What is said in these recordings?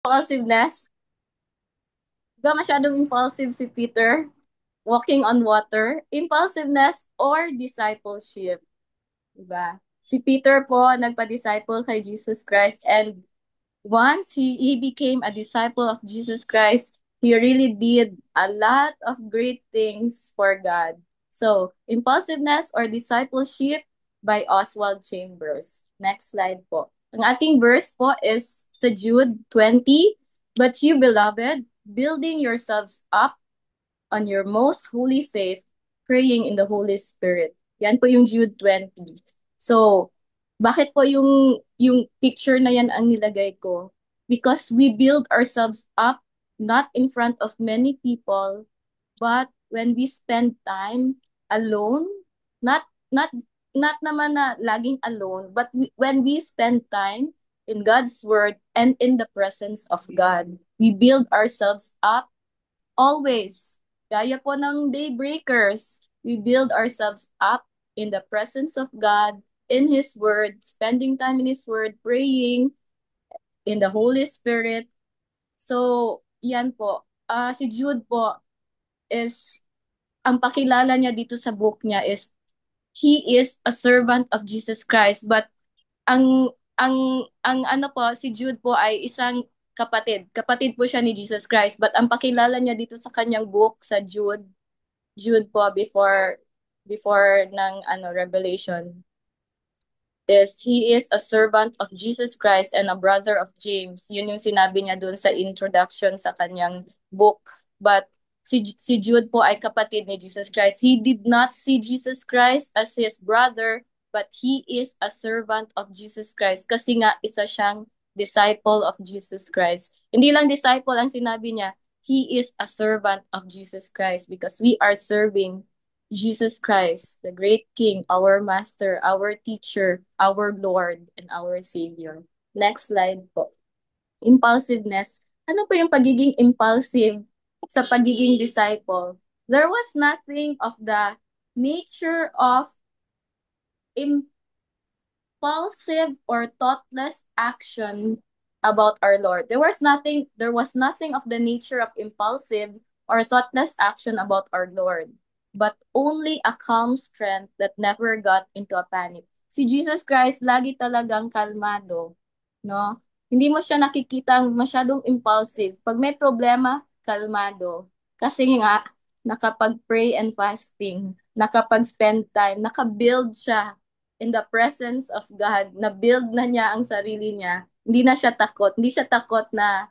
Impulsiveness. Ba masyadong impulsive si Peter? Walking on water. Impulsiveness or discipleship? Diba? Si Peter po nagpa-disciple kay Jesus Christ, and once he became a disciple of Jesus Christ, he really did a lot of great things for God. So, Impulsiveness or Discipleship by Oswald Chambers. Next slide po. Ang ating verse po is sa Jude 20. But you, beloved, building yourselves up on your most holy faith, praying in the Holy Spirit. Yan po yung Jude 20. So, bakit po yung picture na yan ang nilagay ko? Because we build ourselves up not in front of many people, but when we spend time alone, not not not naman na laging alone, but when we spend time in God's word and in the presence of God, we build ourselves up always. Gaya po ng daybreakers, we build ourselves up in the presence of God, in His Word, spending time in His Word, praying in the Holy Spirit. So, yan po. Si Jude po is, ang pakilala niya dito sa book niya is, he is a servant of Jesus Christ. But ang ano po, si Jude po ay isang kapatid. Kapatid po siya ni Jesus Christ. But ang pakilala niya dito sa kanyang book, sa Jude po before ng Revelation, is he is a servant of Jesus Christ and a brother of James. Yun yung sinabi niya doon sa introduction sa kanyang book. But si Jude po ay kapatid ni Jesus Christ. He did not see Jesus Christ as his brother, but he is a servant of Jesus Christ kasi nga isa siyang disciple of Jesus Christ. Hindi lang disciple ang sinabi niya, he is a servant of Jesus Christ because we are serving Jesus Christ, the great King, our Master, our Teacher, our Lord, and our Savior. Next slide po. Impulsiveness. Ano po yung pagiging impulsive sa pagiging disciple? There was nothing of the nature of impulsive or thoughtless action about our Lord. There was nothing of the nature of impulsive or thoughtless action about our Lord, but only a calm strength that never got into a panic. Si Jesus Christ lagi talagang kalmado, no? Hindi mo siya nakikitang masyadong impulsive. Pag may problema, kalmado. Kasi nga, nakapag-pray and fasting, nakapag-spend time, nakabuild siya in the presence of God, na build na niya ang sarili niya. Hindi na siya takot. Hindi siya takot na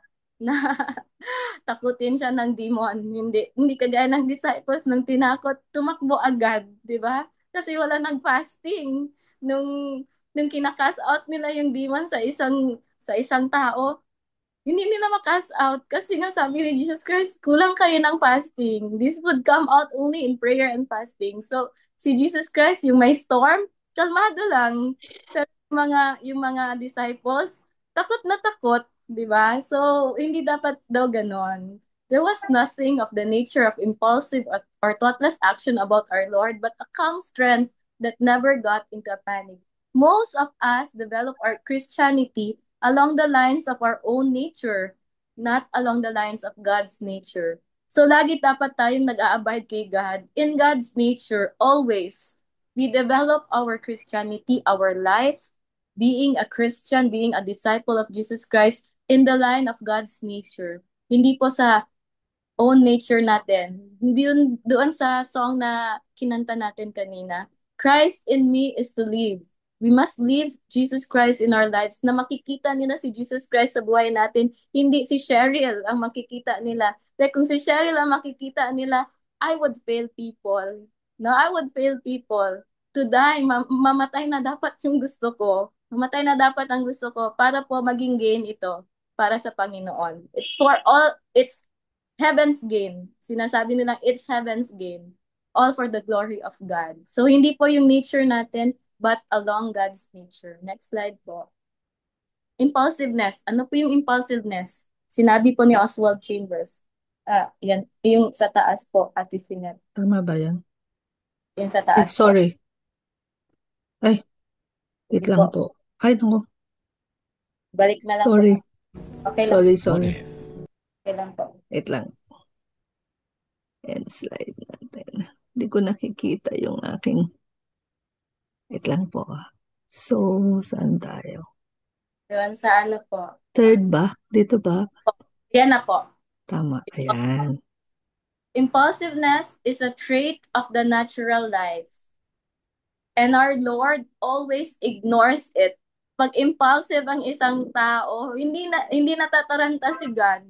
takutin siya ng demon. Hindi kagaya ng disciples nung tinakot, tumakbo agad, 'di ba? Kasi wala nang fasting nung kinakas out nila yung demon sa isang tao. Hindi nila makas out kasi nga sabi ni Jesus Christ, kulang kayo ng fasting. This would come out only in prayer and fasting. So, si Jesus Christ, yung may storm, kalmado lang. Pero yung mga disciples, takot na takot, di ba? So, hindi dapat daw ganon. There was nothing of the nature of impulsive or thoughtless action about our Lord, but a calm strength that never got into a panic. Most of us develop our Christianity along the lines of our own nature, not along the lines of God's nature. So lagi dapat tayong nag-aabide kay God. In God's nature, always, we develop our Christianity, our life, being a Christian, being a disciple of Jesus Christ, in the line of God's nature. Hindi po sa own nature natin. Hindi yun doon sa song na kinanta natin kanina. Christ in me is to live. We must live Jesus Christ in our lives na makikita nila si Jesus Christ sa buhay natin. Hindi si Cheryl ang makikita nila. Like kung si Cheryl ang makikita nila, I would fail people. No, I would fail people. To die, mamatay na dapat yung gusto ko. Mamatay na dapat ang gusto ko para po maging gain ito para sa Panginoon. It's heaven's gain. Sinasabi nilang it's heaven's gain. All for the glory of God. So, hindi po yung nature natin, but along God's nature. Next slide po. Impulsiveness. Ano po yung impulsiveness? Sinabi po ni Oswald Chambers. Yan. Yung sa taas po, Ate Finet. Tama ba yan? Yung sa taas po. Sorry. Ay, wait Sige lang po. po. Ay, naku. Balik na lang po. Sorry. Okay lang. Sorry, What sorry. if? Okay lang po. Wait lang. End slide natin. Hindi ko nakikita yung aking... Wait lang po. So, saan tayo? Yun, sa ano po. Third ba? Dito ba? Yan na po. Tama. Ayan. Impulsiveness is a trait of the natural life. And our Lord always ignores it. Pag impulsive ang isang tao, hindi natataranta si God.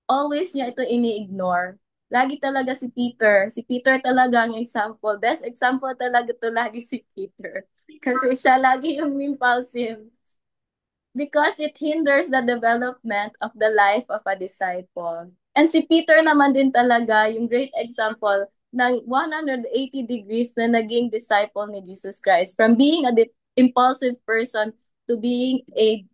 Always niya ito ini-ignore. Lagi talaga si Peter. Si Peter talaga ang example. Best example talaga to lagi si Peter. Kasi siya lagi yung impulsive. Because it hinders the development of the life of a disciple. And si Peter naman din talaga yung great example ng 180 degrees na naging disciple ni Jesus Christ. From being a impulsive person to being a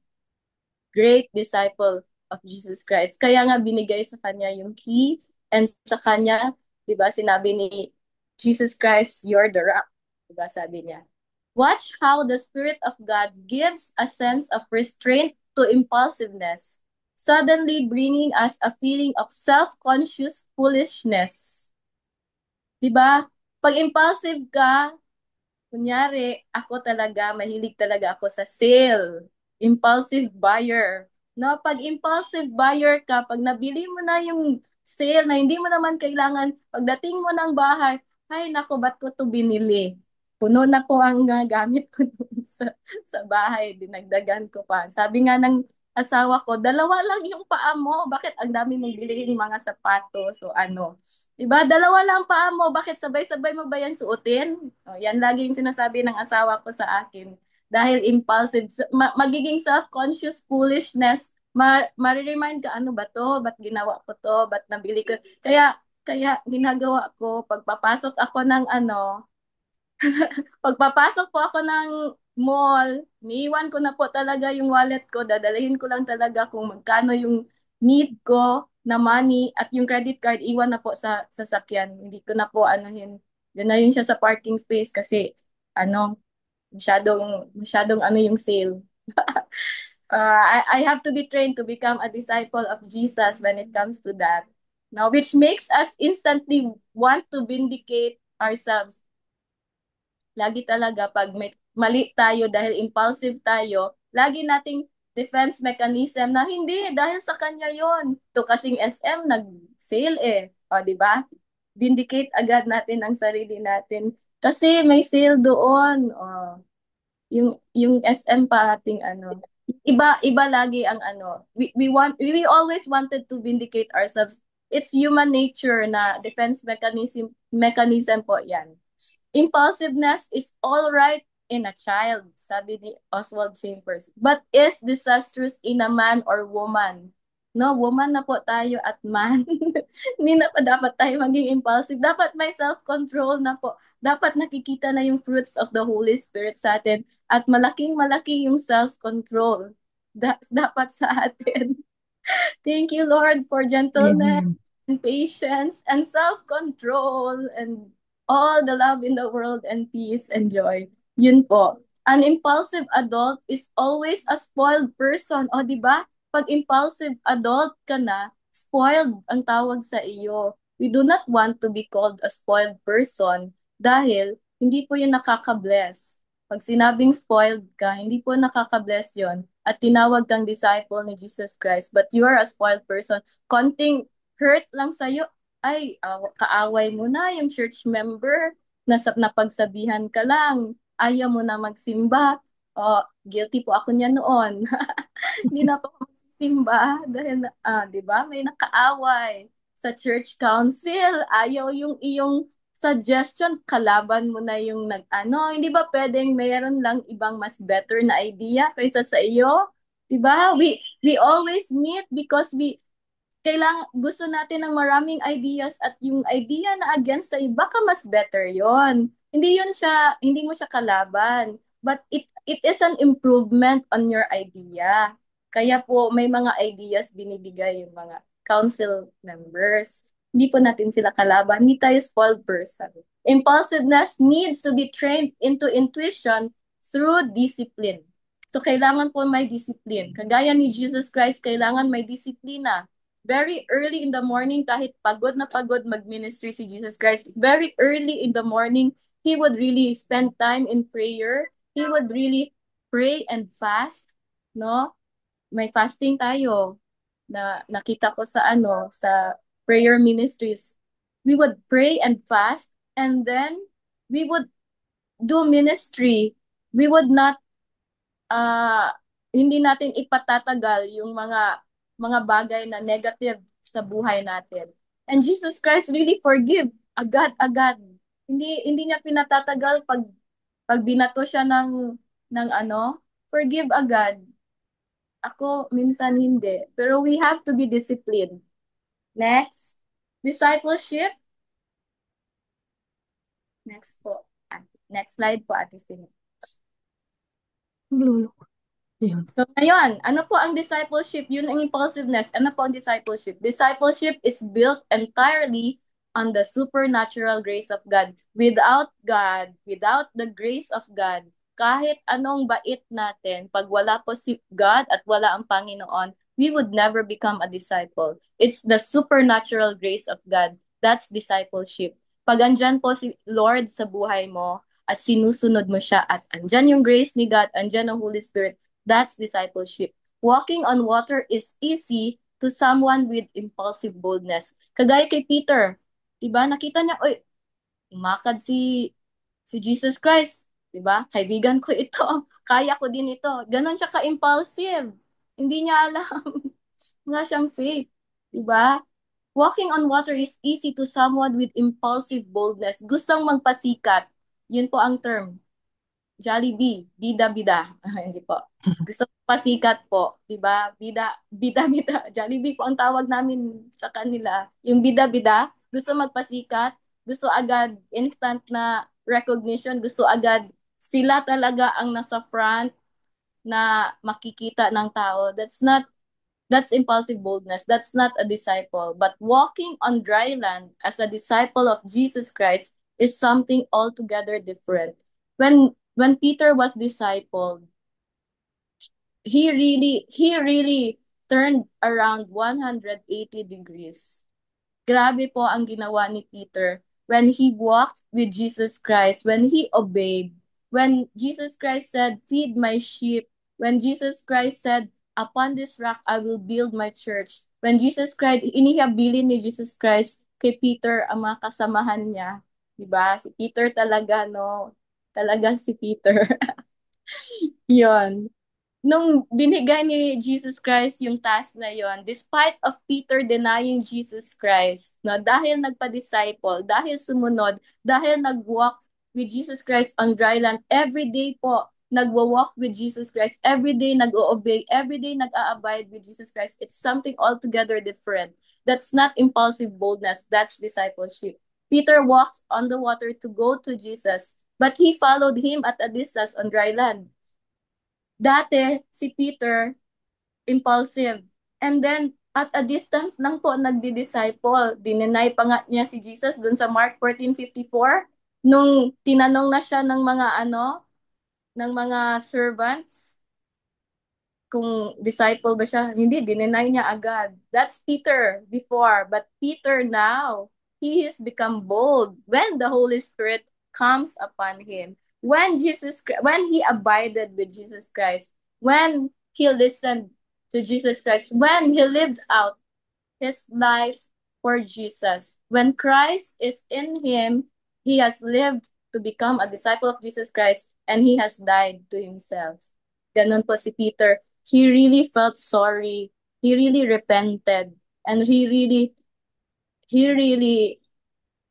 great disciple of Jesus Christ. Kaya nga binigay sa kanya yung key and sa kanya, 'di ba, sinabi ni Jesus Christ, "You're the rock." 'Di ba, sabi niya. Watch how the Spirit of God gives a sense of restraint to impulsiveness, suddenly bringing us a feeling of self-conscious foolishness. 'Di ba? Pag impulsive ka, kunyari, ako talaga, mahilig talaga ako sa sale. Impulsive buyer. No, pag impulsive buyer ka, pag nabili mo na yung sale na hindi mo naman kailangan, pagdating mo ng bahay, ay nako, ba't ko to binili? Puno na po ang gamit ko dun sa bahay, dinagdagan ko pa. Sabi nga ng asawa ko, dalawa lang yung paa mo, bakit ang dami mong bilihin mga sapatos o ano? Diba? Dalawa lang paa mo. Bakit sabay-sabay mo ba yan suotin? O, yan lagi yung sinasabi ng asawa ko sa akin. Dahil impulsive. Magiging self-conscious foolishness. Mariremind ka, ano ba to? Ba't ginawa ko to? Ba't nabili ko? Kaya ginagawa ko, pagpapasok ako ng ano, pagpapasok po ako ng mall, niiwan ko na po talaga yung wallet ko. Dadalhin ko lang talaga kung magkano yung need ko na money at yung credit card, iwan na po sa sasakyan. Hindi ko na po anuhin. Doon na yun siya sa parking space kasi ano, masyadong ano yung sale. I have to be trained to become a disciple of Jesus when it comes to that. Now, which makes us instantly want to vindicate ourselves. Lagi talaga pag may mali tayo dahil impulsive tayo, lagi nating defense mechanism na hindi, dahil sa kanya yon. To kasing SM, nag-sale eh. O, di ba? Vindicate agad natin ang sarili natin. Kasi may sale doon. O, yung SM pa ating ano. Iba lagi ang ano. We always wanted to vindicate ourselves. It's human nature na defense mechanism po 'yan. Impulsiveness is all right in a child, sabi ni Oswald Chambers, but is disastrous in a man or woman. No, woman na po tayo at man. Hindi na pa dapat tayo maging impulsive. Dapat may self-control na po. Dapat nakikita na yung fruits of the Holy Spirit sa atin at malaking-malaki yung self-control. Dapat sa atin. Thank you, Lord, for gentleness Amen. and patience and self-control and all the love in the world and peace and joy. Yun po. An impulsive adult is always a spoiled person. O, di ba? Pag impulsive adult ka na, spoiled ang tawag sa iyo. We do not want to be called a spoiled person dahil hindi po yun nakaka-bless. Pag sinabing spoiled ka, hindi po nakaka-bless yon at tinawag kang disciple ni Jesus Christ, but you are a spoiled person. Konting hurt lang sa'yo, ay, kaaway mo na yung church member, napagsabihan ka lang, ayaw mo na magsimba. Oh, guilty po ako niya noon. Hindi na po ako magsisimba dahil, 'di ba, may nakaaway sa church council. Ayaw yung iyong suggestion, kalaban mo na yung nag-ano. Hindi ba pwedeng mayroon lang ibang mas better na idea kaysa sa iyo? 'Di ba? We always meet because gusto natin ng maraming ideas at yung idea na against sa iba ka mas better yon. Hindi mo siya kalaban. But it is an improvement on your idea. Kaya po may mga ideas binibigay yung mga council members. Hindi po natin sila kalaban. Hindi tayo spoiled person. Impulsiveness needs to be trained into intuition through discipline. So, kailangan po may discipline. Kagaya ni Jesus Christ, kailangan may disiplina. Very early in the morning, kahit pagod na pagod mag-ministry si Jesus Christ, very early in the morning, He would really spend time in prayer. He would really pray and fast, no? May fasting tayo na nakita ko sa sa prayer ministries. We would pray and fast, and then we would do ministry. We would not ah hindi natin ipatatagal yung mga bagay na negative sa buhay natin. And Jesus Christ really forgive agad-agad. Hindi niya pinatatagal pag binato siya ng forgive agad. Ako minsan hindi, pero we have to be disciplined. Next, discipleship. Next po. Next slide po, Ate Sine. Lolo. Yun. So ngayon, ano po ang discipleship? Yun ang impulsiveness. Ano po ang discipleship? Discipleship is built entirely on the supernatural grace of God. Without God, without the grace of God, kahit anong bait natin, pag wala po si God at wala ang Panginoon, we would never become a disciple. It's the supernatural grace of God. That's discipleship. Pag andyan po si Lord sa buhay mo, at sinusunod mo siya, at andyan yung grace ni God, andyan ang Holy Spirit, that's discipleship. Walking on water is easy to someone with impulsive boldness. Kagaya kay Peter, 'di ba? Nakita niya, oy, umakad si Jesus Christ, 'di ba? Kaibigan ko ito, kaya ko din ito. Ganon siya ka-impulsive. Hindi niya alam. Wala siyang faith, 'di ba? Walking on water is easy to someone with impulsive boldness. Gustong magpasikat. Yun po ang term. Jollibee, bida-bida. Hindi po. Gusto ko pasikat po, 'di ba? Bida, bida-bida. Jollibee po ang tawag namin sa kanila. Yung bida-bida, gusto magpasikat, gusto agad instant na recognition, gusto agad sila talaga ang nasa front na makikita ng tao. That's impulsive boldness. That's not a disciple. But walking on dry land as a disciple of Jesus Christ is something altogether different. When Peter was discipled, he really turned around 180 degrees. Grabe po ang ginawa ni Peter when he walked with Jesus Christ, when he obeyed, when Jesus Christ said, "Feed my sheep," when Jesus Christ said, "Upon this rock I will build my church." When Jesus Christ, inihabilin ni Jesus Christ kay Peter ang mga kasamahan niya. Diba? Si Peter talaga, no? Talaga si Peter. Yon, nung binigay ni Jesus Christ yung task na yon, despite of Peter denying Jesus Christ, no, dahil nagpa-disciple, dahil sumunod, dahil nag-walk with Jesus Christ on dry land, every day po, nagwa-walk with Jesus Christ, every day nag-o-obey, every day nag-a-abide with Jesus Christ, it's something altogether different. That's not impulsive boldness, that's discipleship. Peter walked on the water to go to Jesus, but he followed him at a distance on dry land. Dati, si Peter, impulsive. And then, at a distance lang po nagdi-disciple. Dinenay pa nga niya si Jesus dun sa Mark 14:54. Nung tinanong na siya ng mga servants, kung disciple ba siya, hindi, dinenay niya agad. That's Peter before. But Peter now, he has become bold when the Holy Spirit comes upon him. When he abided with Jesus Christ, when he listened to Jesus Christ, when he lived out his life for Jesus. When Christ is in him, he has lived to become a disciple of Jesus Christ and he has died to himself. Ganon po si Peter. He really felt sorry. He really repented. And he really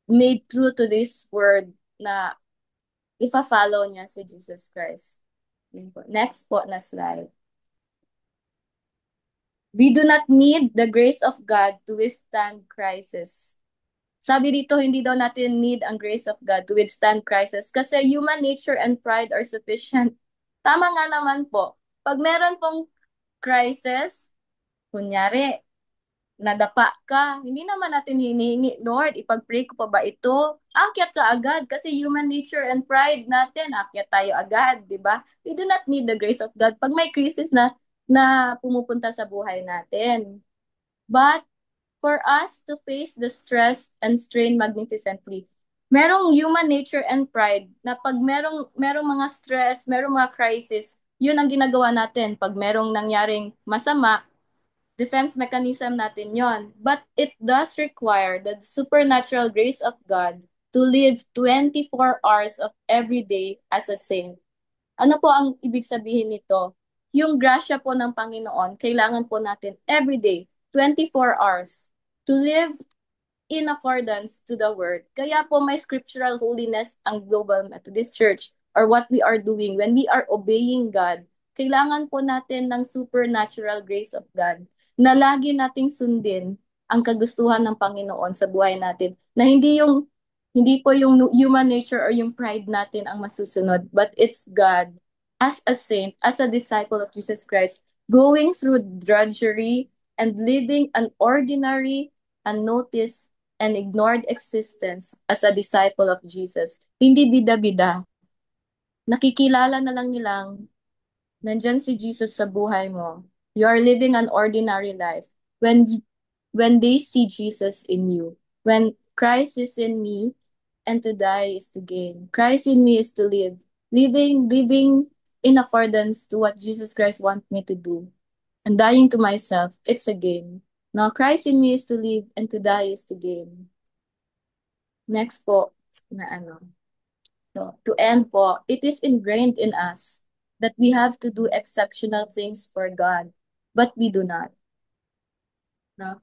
made true to this word na ifa-follow niya si Jesus Christ. Yun po. Next po na slide. We do not need the grace of God to withstand crisis. Sabi dito, hindi daw natin need ang grace of God to withstand crisis kasi human nature and pride are sufficient. Tama nga naman po. Pag meron pong crisis, kunyari, nadapa ka, hindi naman natin hinihingi, Lord, ipag-pray ko pa ba ito? Akyat ka agad kasi human nature and pride natin, akyat tayo agad, di ba? We do not need the grace of God pag may crisis na pumupunta sa buhay natin. But for us to face the stress and strain magnificently, merong human nature and pride na pag merong mga stress, merong mga crisis, yun ang ginagawa natin. Pag merong nangyaring masama, defense mechanism natin yon. But it does require the supernatural grace of God to live 24 hours of every day as a saint. Ano po ang ibig sabihin nito? Yung grasya po ng Panginoon, kailangan po natin every day, 24 hours, to live in accordance to the word. Kaya po may scriptural holiness ang Global Methodist Church or what we are doing when we are obeying God. Kailangan po natin ng supernatural grace of God na lagi nating sundin ang kagustuhan ng Panginoon sa buhay natin. Na hindi po yung human nature or yung pride natin ang masusunod, but it's God as a saint, as a disciple of Jesus Christ, going through drudgery and living an ordinary, unnoticed, and ignored existence as a disciple of Jesus. Hindi bida-bida. Nakikilala na lang nilang nandyan si Jesus sa buhay mo. You are living an ordinary life. When they see Jesus in you, when Christ is in me, and to die is to gain. Christ in me is to live. Living in accordance to what Jesus Christ wants me to do. And dying to myself, it's a gain. Now, Christ in me is to live, and to die is to gain. Next po, na ano. So, to end po, it is ingrained in us that we have to do exceptional things for God, but we do not. No?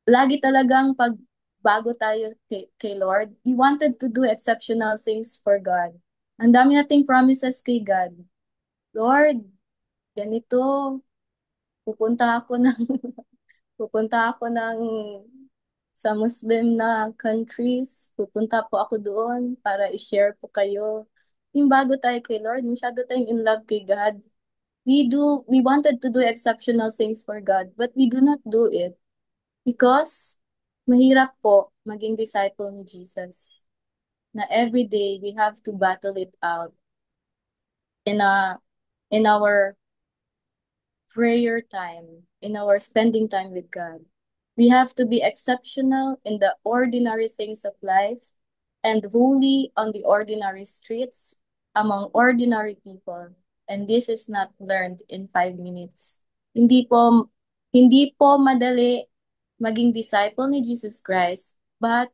Lagi talagang pag bago tayo kay Lord, we wanted to do exceptional things for God. Ang dami nating promises kay God. Lord, ganito, pupunta ako ng pupunta ako ng sa Muslim na countries, pupunta po ako doon para i-share po kayo. Yung bago tayo kay Lord, masyado tayong in love kay God. We wanted to do exceptional things for God, but we do not do it because mahirap po maging disciple ni Jesus. Na every day we have to battle it out in in our prayer time, in our spending time with God. We have to be exceptional in the ordinary things of life and holy on the ordinary streets among ordinary people. And this is not learned in 5 minutes. Hindi po, hindi po madali maging disciple ni Jesus Christ, but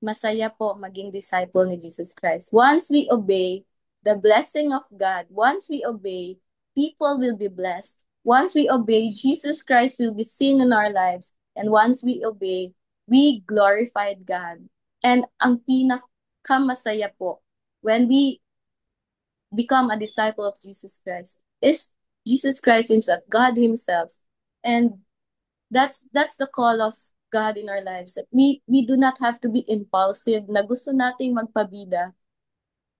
masaya po maging disciple ni Jesus Christ. Once we obey the blessing of God, once we obey, people will be blessed. Once we obey, Jesus Christ will be seen in our lives. And once we obey, we glorified God. And ang pinakamasaya po, when we become a disciple of Jesus Christ, is Jesus Christ Himself, God Himself. And that's the call of God in our lives. That we do not have to be impulsive na gusto nating magpabida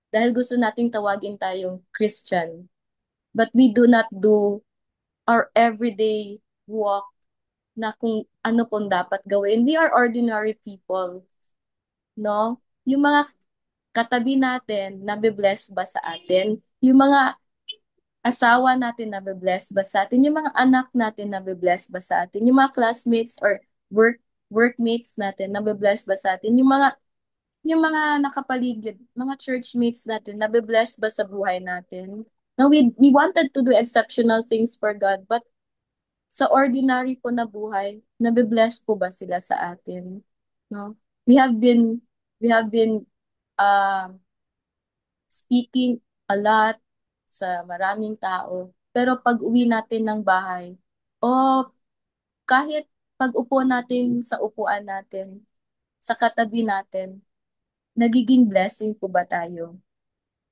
dahil gusto nating tawagin tayong Christian. But we do not do our everyday walk na kung ano pong dapat gawin. We are ordinary people, no? Yung mga katabi natin, nabibless ba sa atin? Yung mga asawa natin nabibless ba sa atin? Yung mga anak natin nabibless ba sa atin? Yung mga classmates or workmates natin nabibless ba sa atin? Yung mga nakapaligid, mga churchmates natin nabibless ba sa buhay natin? No, we wanted to do exceptional things for God, but sa ordinary po na buhay, nabibless po ba sila sa atin? No? We have been uh, speaking a lot sa maraming tao. Pero pag uwi natin ng bahay, o kahit pag upo natin sa upuan natin, sa katabi natin, nagiging blessing po ba tayo?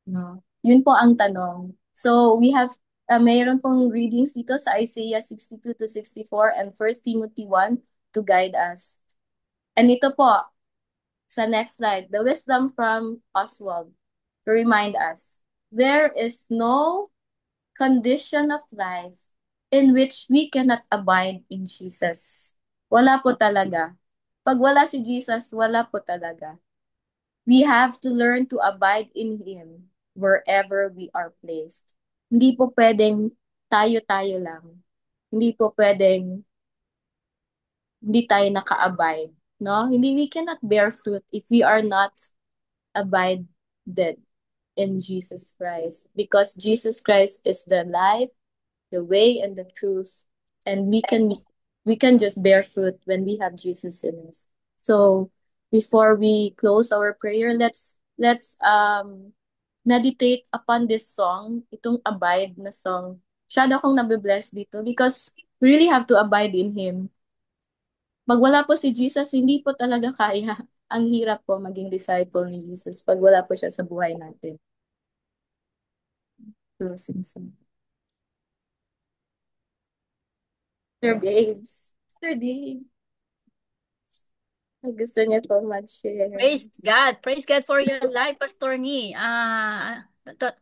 No? Yun po ang tanong. So we have, mayroon pong readings dito sa Isaiah 62 to 64 and 1 Timothy 1 to guide us. And ito po, sa next slide, the wisdom from Oswald to remind us, there is no condition of life in which we cannot abide in Jesus. Wala po talaga. Pag wala si Jesus, wala po talaga. We have to learn to abide in Him wherever we are placed. Hindi po pwedeng tayo-tayo lang. Hindi po pwedeng hindi tayo naka-abide. No? Hindi, we cannot bear fruit if we are not abided in Jesus Christ. Because Jesus Christ is the life, the way, and the truth. And we can just bear fruit when we have Jesus in us. So before we close our prayer, let's meditate upon this song, itong abide na song. Masyado akong nabibless dito because we really have to abide in Him. Pag wala po si Jesus, hindi po talaga kaya. Ang hirap po maging disciple ni Jesus pag wala po siya sa buhay natin. Closing song. Sir Babes. Sir Dave. Gusto niya po mag-share. Praise God. Praise God for your life, Pastor Ni.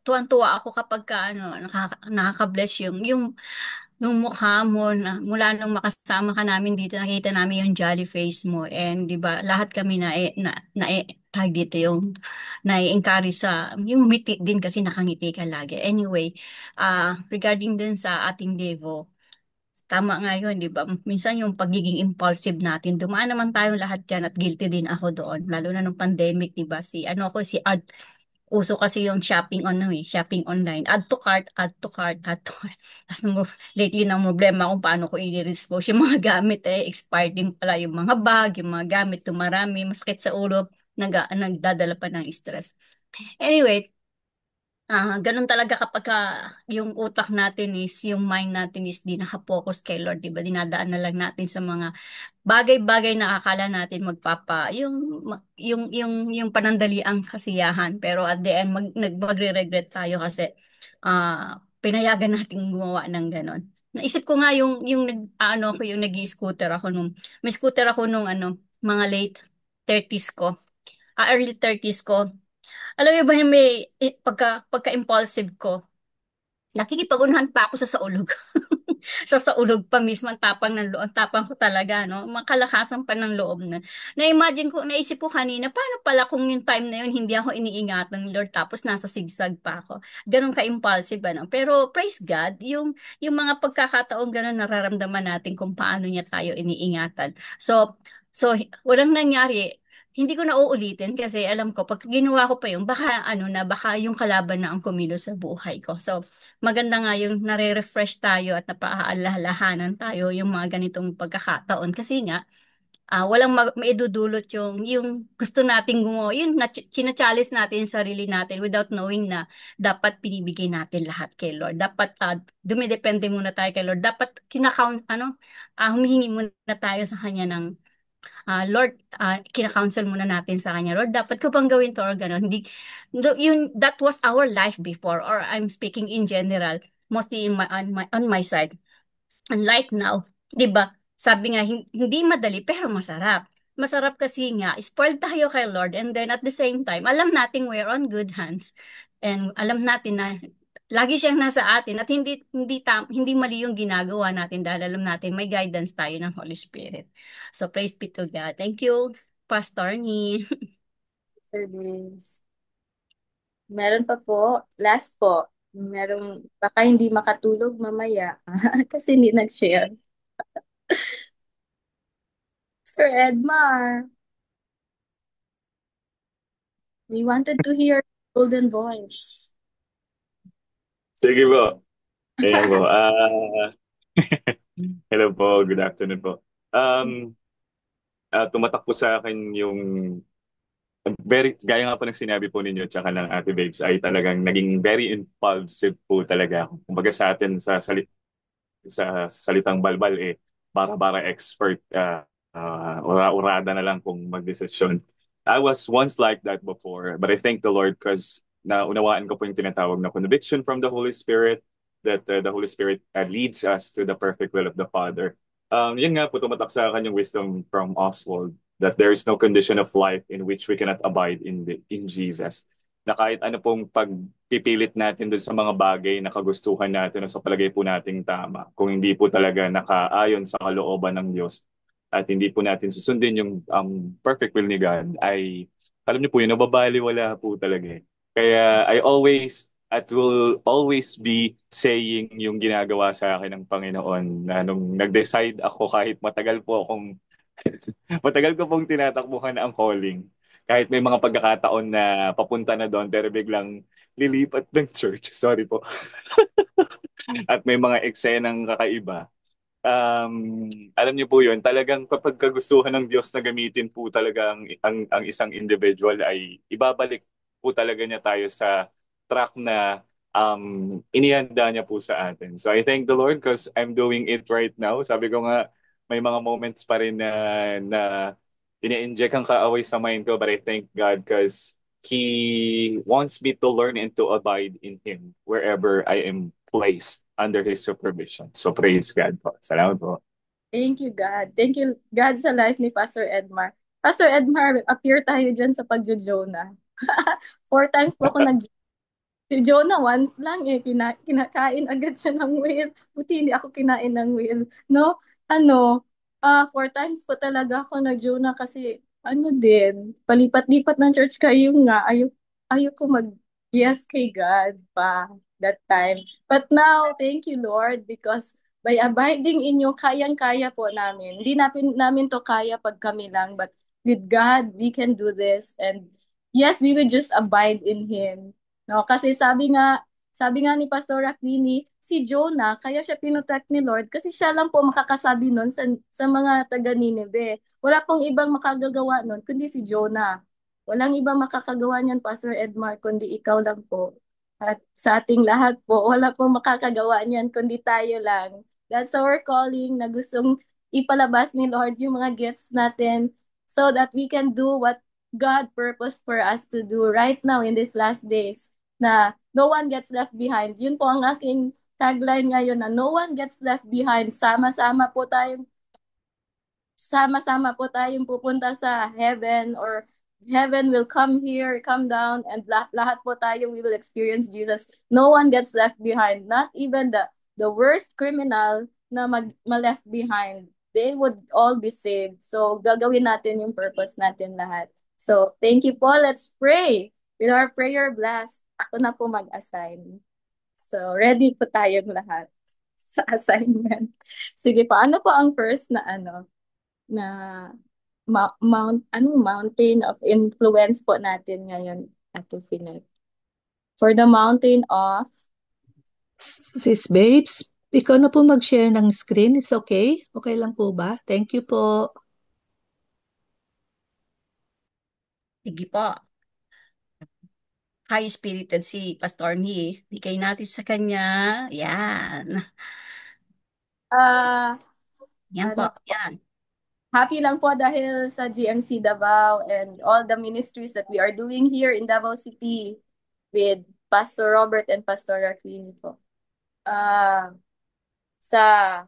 Tuwan-tuwa ako kapag nakaka-bless yung mukha mo na mula nung makasama ka namin dito, nakita namin yung jolly face mo. And di ba, lahat kami tag dito yung na-encourage yung ngiti din kasi nakangiti ka lagi. Anyway, regarding din sa ating Devo, tama nga yun, di ba? Minsan yung pagiging impulsive natin, dumaan naman tayong lahat dyan at guilty din ako doon. Lalo na nung pandemic, di ba? Si Art, uso kasi yung shopping online. Add to cart, add to cart. Tapos lately na problema kung paano ko i-dispose yung mga gamit expired din pala yung mga bag, yung mga gamit, tumarami, masakit sa ulo, nagdadala pa ng stress. Anyway, ganun talaga kapag yung utak natin yung mind natin is di nakapokus kay Lord, di ba? Dinadaan na lang natin sa mga bagay-bagay na akala natin yung panandaliang kasiyahan. Pero at the end, magre-regret tayo kasi pinayagan natin gumawa ng ganon. Naisip ko nga yung nag-scooter ako may scooter ako mga late 30s ko, early 30s ko. Alam mo ba yung pagka-impulsive ko, nakikipag-unahan pa ako sa saulog. Sa saulog pa mismo, ang tapang ng loob, ang tapang ko talaga, no? Makalakasan pa ng loob na. Na-imagine ko, naisip ko kanina, paano pala kung yung time na yun, hindi ako iniingatan ni Lord, tapos nasa sigsag pa ako. Ganun ka-impulsive, ano? Pero praise God, yung mga pagkakataon ganun, nararamdaman natin kung paano niya tayo iniingatan. Walang nangyari. Hindi ko na uulitin kasi alam ko, pag ginawa ko pa yun, baka yung kalaban na ang kumilos sa buhay ko. So, maganda nga yung nare-refresh tayo at napaaalalahanan tayo yung mga ganitong pagkakataon. Kasi nga, walang maidudulot yung gusto nating gumawa. Yun, china-challenge natin yung sarili natin without knowing na dapat pinibigay natin lahat kay Lord. Dapat dumidepende muna tayo kay Lord. Dapat humihingi muna tayo sa Kanya ng Lord, kina-counsel muna natin sa kanya, Lord, dapat ko bang gawin to or gano'n? Hindi, that was our life before, or I'm speaking in general, mostly on my side. Unlike now, 'di ba? Sabi nga hindi madali pero masarap. Masarap kasi nga spoiled tayo kay Lord, and then at the same time, alam nating we're on good hands. And alam natin na lagi siyang nasa atin at hindi mali yung ginagawa natin dahil alam natin may guidance tayo ng Holy Spirit. So praise be to God. Thank you, Pastor Ni. Sir Babes. Meron pa po. Last po. Baka hindi makatulog mamaya kasi hindi nag-share. Sir Edmar, we wanted to hear golden voice. Sige po. Ayan po. Hello po. Good afternoon po. Tumatak po sa akin yung gaya nga po ng sinabi po ninyo tsaka ng Ate Babes ay talagang naging very impulsive po talaga ako. Kumbaga sa atin sa salitang balbal bara-bara expert ura-urada na lang kung magdesisyon. I was once like that before, but I thank the Lord because naunawaan ko po yung tinatawag na conviction from the Holy Spirit that the Holy Spirit leads us to the perfect will of the Father. Yun nga po tumatak sa akin yung wisdom from Oswald that there is no condition of life in which we cannot abide in Jesus. na kahit ano pong pagpipilit natin doon sa mga bagay na kagustuhan natin o sa palagay po nating tama, kung hindi po talaga nakaayon sa kalooban ng Diyos at hindi po natin susundin yung perfect will ni God, ay alam niyo po yun, nababaliwala po talaga eh. Kaya I always at will always be saying yung ginagawa sa akin ng Panginoon na nung nag-decide ako kahit matagal ko pong tinatakbuhan ang calling. Kahit may mga pagkakataon na papunta na doon pero biglang lilipat ng church. Sorry po. At may mga eksenang kakaiba. Alam niyo po yun, talagang kapag kagustuhan ng Diyos na gamitin po talaga ang isang individual ay ibabalik po talaga niya tayo sa track na inihanda niya po sa atin. So I thank the Lord because I'm doing it right now. Sabi ko nga, may mga moments pa rin na ine-inject ang kaaway sa mind ko, but I thank God because He wants me to learn and to abide in Him wherever I am placed under His supervision. So praise God po. Salamat po. Thank you, God. Thank you, God, sa life ni Pastor Edmar. Pastor Edmar, appear tayo dyan sa pagjo-Jonah. 4 times po ako si Jonah once lang eh, kinakain agad siya ng whale. Buti hindi ako kinain ng whale. No? 4 times po talaga ako nag-Jonah kasi din, palipat-lipat ng church kayo nga. Ayoko yes kay God pa that time. But now, thank you Lord because by abiding in you, kayang-kaya po namin. Hindi namin to kaya pag kami lang, but with God, we can do this. And yes, we will just abide in Him. No, kasi sabi nga ni Pastor Aquini, si Jonah, kaya siya pinotect ni Lord kasi siya lang po makakasabi nun sa mga taga Nineveh. Wala pong ibang makagagawa nun kundi si Jonah. Walang ibang makakagawa niyan, Pastor Edmar, kundi ikaw lang po. At sa ating lahat po, wala pong makakagawa niyan kundi tayo lang. That's our calling na gustong ipalabas ni Lord yung mga gifts natin so that we can do what God purposed for us to do right now in these last days na no one gets left behind. Yun po ang aking tagline ngayon na no one gets left behind. Sama-sama po tayong pupunta sa heaven or heaven will come here, come down, and lahat po tayo we will experience Jesus. No one gets left behind. Not even the worst criminal na ma-left behind. They would all be saved. So, gagawin natin yung purpose natin lahat. So, thank you po. Let's pray. With our prayer blast, ako na po mag-assign. So, ready po tayong lahat sa assignment. Sige po, ano po ang first na mountain of influence po natin ngayon, Ate Finet? For the mountain of Sis Babes, ikaw na po mag-share ng screen. It's okay? Okay lang po ba? Thank you po. Sige po. High-spirited si Pastor Ni. Bigay natin sa kanya. Yan. Yan po. ano Yan. happy lang po dahil sa GMC Davao and all the ministries that we are doing here in Davao City with Pastor Robert and Pastor Aquini po. Uh, sa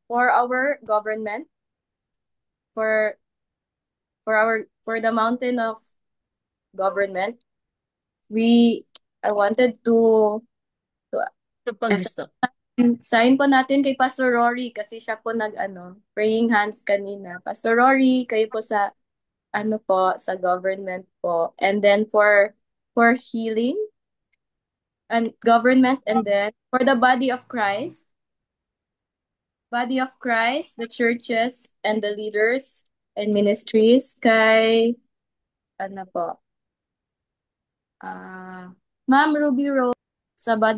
for our government, for for the mountain of government, I wanted to Ito pang gusto. sign po natin kay Pastor Rory kasi siya po praying hands kanina. Pastor Rory, kayo po sa sa government po. And then for healing and government, and then for the body of Christ, the churches and the leaders and ministries kay ano po, Ma'am Ruby Rose sa body